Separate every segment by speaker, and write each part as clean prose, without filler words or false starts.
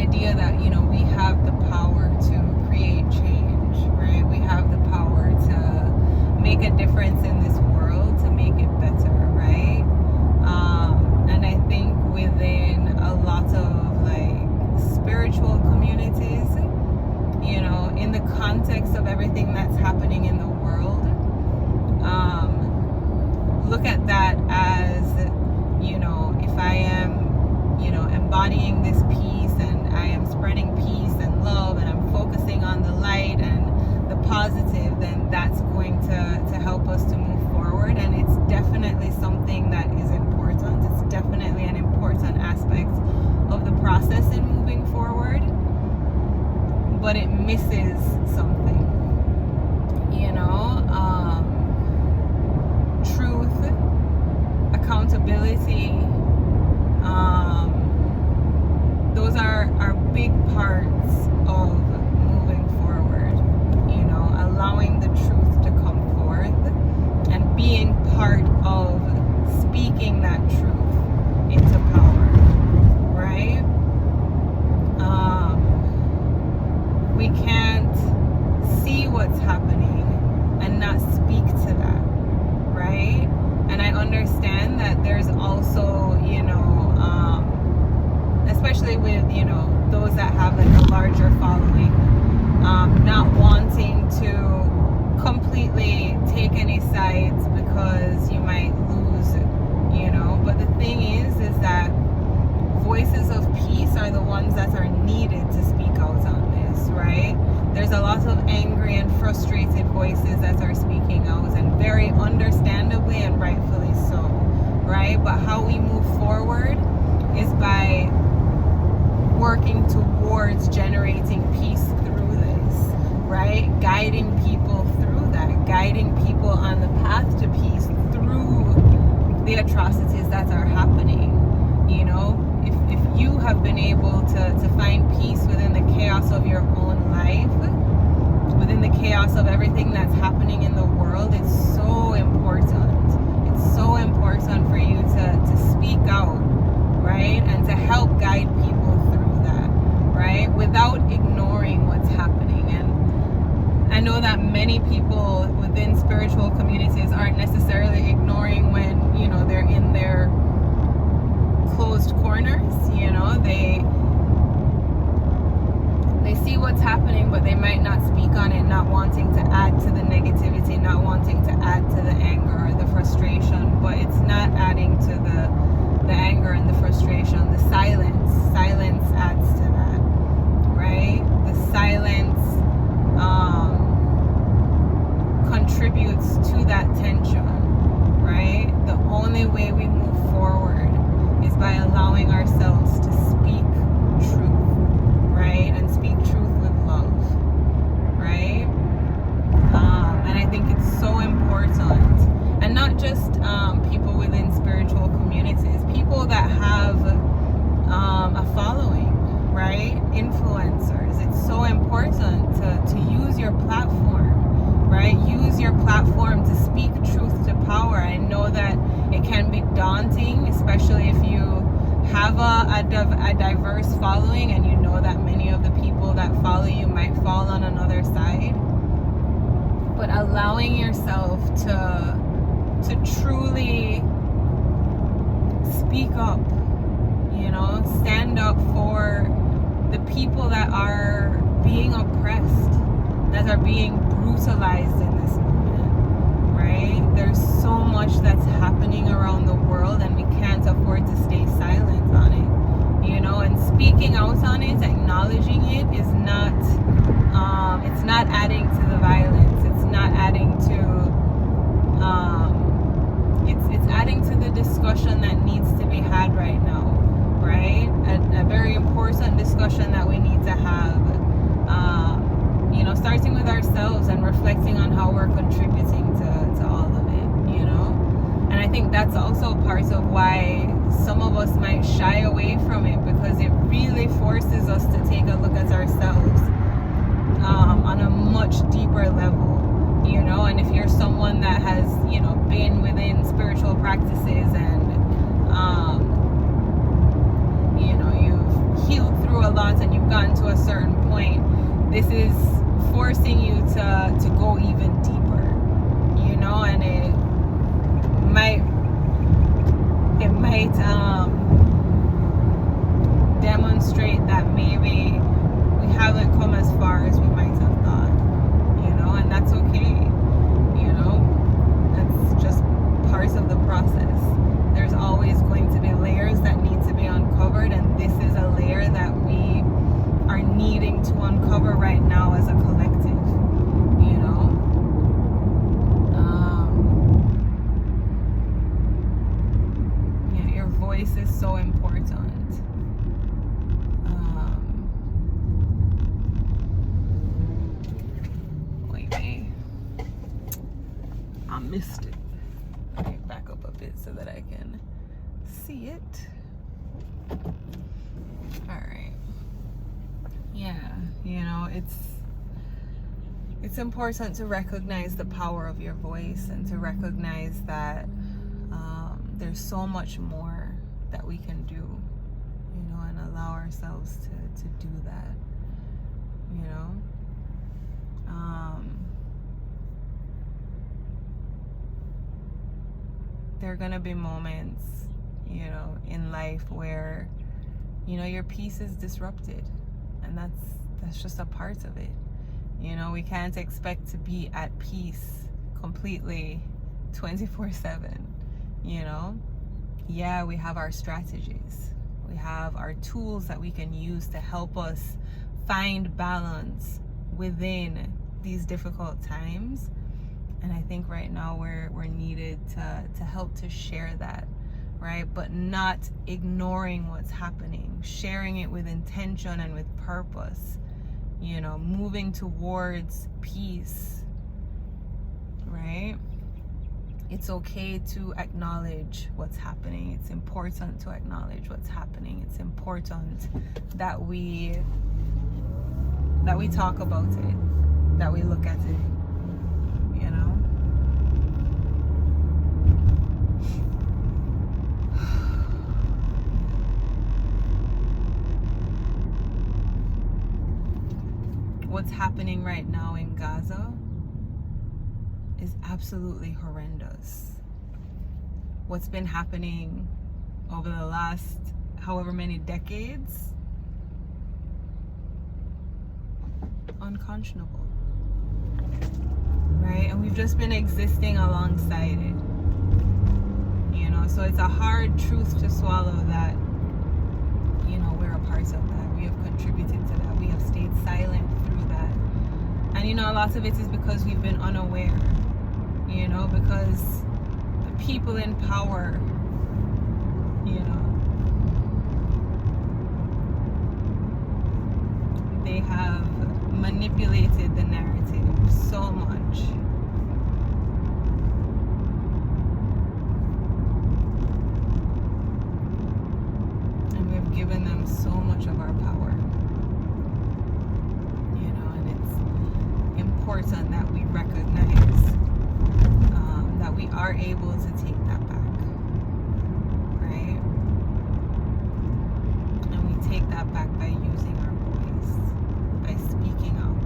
Speaker 1: idea that, we have the power to create change, right? We have the power to make a difference in this world, to make it better, right? And I think within a lot of spiritual communities, in the context of everything that's happening in the world, look at that as, if I am, embodying this peace, and I am spreading peace and love, and I'm focusing on the light and the positive, then that's going to help us to move forward. And it's definitely something that is important. It's definitely an important aspect of the process in moving forward, but it misses something, truth, accountability, those are big parts of moving forward, allowing the truth to come forth and being part of speaking that truth into power, right? We can't see what's happening and not speak to that, right? And I understand that there's also, especially with, those that have a larger following, not wanting to completely take any sides because you might lose, but the thing is that voices of peace are the ones that are needed to speak out on this, right? There's a lot of angry and frustrated voices that are speaking out, and very understandably and rightfully so, right? But how we move forward is by working towards generating peace through this, right? Guiding people through that, guiding people on the path to peace through the atrocities that are happening. If you have been able to find peace within the chaos of your own life, within the chaos of everything that's happening in the world, it's so important. It's so important for you to speak out, right? And to help guide people through that, right? Without ignoring what's happening. And I know that many people within spiritual communities aren't necessarily ignoring when, they're in their closed corners, they see what's happening, but they might not speak on it, not wanting to add to the negativity, not wanting to add to the anger or the frustration. But it's not adding to the anger and the frustration. The silence adds to that, right? The silence contributes to that tension, right? The only way we move forward is by allowing ourselves to speak truth, right? And speak truth with love, right? And I think it's so important. And not just people within spiritual communities, people that have a following, right? Influencers. It's so important to use your platform, right? Use your platform to speak truth to power. I know that it can be daunting, especially if you have a diverse following and you know that many of the people that follow you might fall on another side. But allowing yourself to truly speak up, stand up for the people that are being oppressed, that are being brutalized in this moment, right? There's so much that's happening around the world, and we can't afford to stay silent on it, and speaking out on it, acknowledging it is not, it's not adding to the violence, it's not adding to, it's adding to the discussion that needs to be had right now, right? A very important discussion that we need to have, starting with ourselves and reflecting on how we're contributing to all of it, and I think that's also part of why some of us might shy away from it, because it really forces us to take a look at ourselves on a much deeper level, and if you're someone that has been within spiritual practices and you've healed through a lot and you gotten to a certain point, this is forcing you to go even deeper, you know, and it might demonstrate that maybe we haven't come as far as we might have thought, you know, and that's okay, you know, that's just parts of the process. There's always going to be layers that need to be uncovered, and this is a layer that we are needing to uncover right now as a collective, you know. Yeah, your voice is so important. I missed it. Okay, back up a bit so that I can see it. All right. Yeah, you know, it's important to recognize the power of your voice and to recognize that there's so much more that we can do, you know, and allow ourselves to do that, you know. There are gonna be moments, you know, in life where, you know, your peace is disrupted, and that's just a part of it. You know, we can't expect to be at peace completely 24/7, you know. Yeah, we have our strategies, we have our tools that we can use to help us find balance within these difficult times. And I think right now we're needed to help to share that, right? But not ignoring what's happening, sharing it with intention and with purpose, you know, moving towards peace, right? It's okay to acknowledge what's happening. It's important to acknowledge what's happening. It's important that we talk about it, that we look at it, you know. What's happening right now in Gaza is absolutely horrendous. What's been happening over the last however many decades, unconscionable, right? And we've just been existing alongside it, you know. So it's a hard truth to swallow that, you know, we're a part of that. We have contributed to that. We have stayed silent through that. And you know, a lot of it is because we've been unaware, you know, because the people in power, you know, they have manipulated the narrative so much. And we've given them so much of our power, you know, and it's important that we recognize that we are able to take that back, right? And we take that back by using our voice, by speaking out.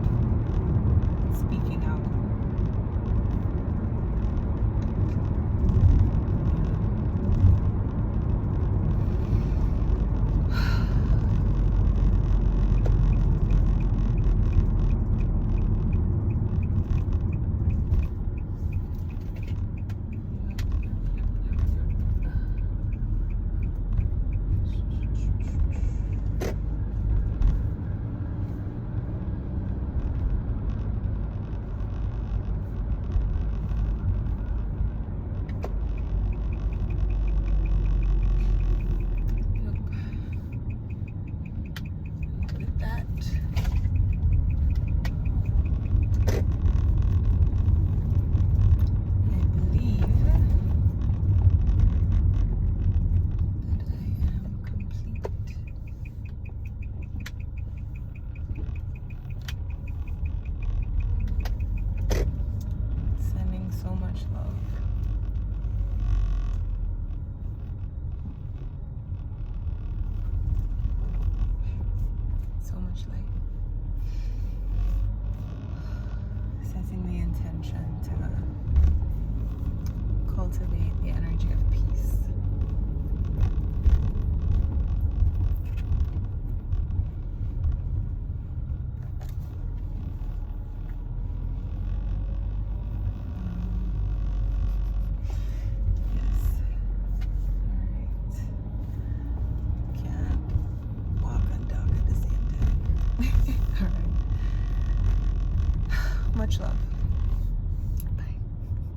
Speaker 1: So much light. Setting the intention to cultivate the energy of peace. Much love.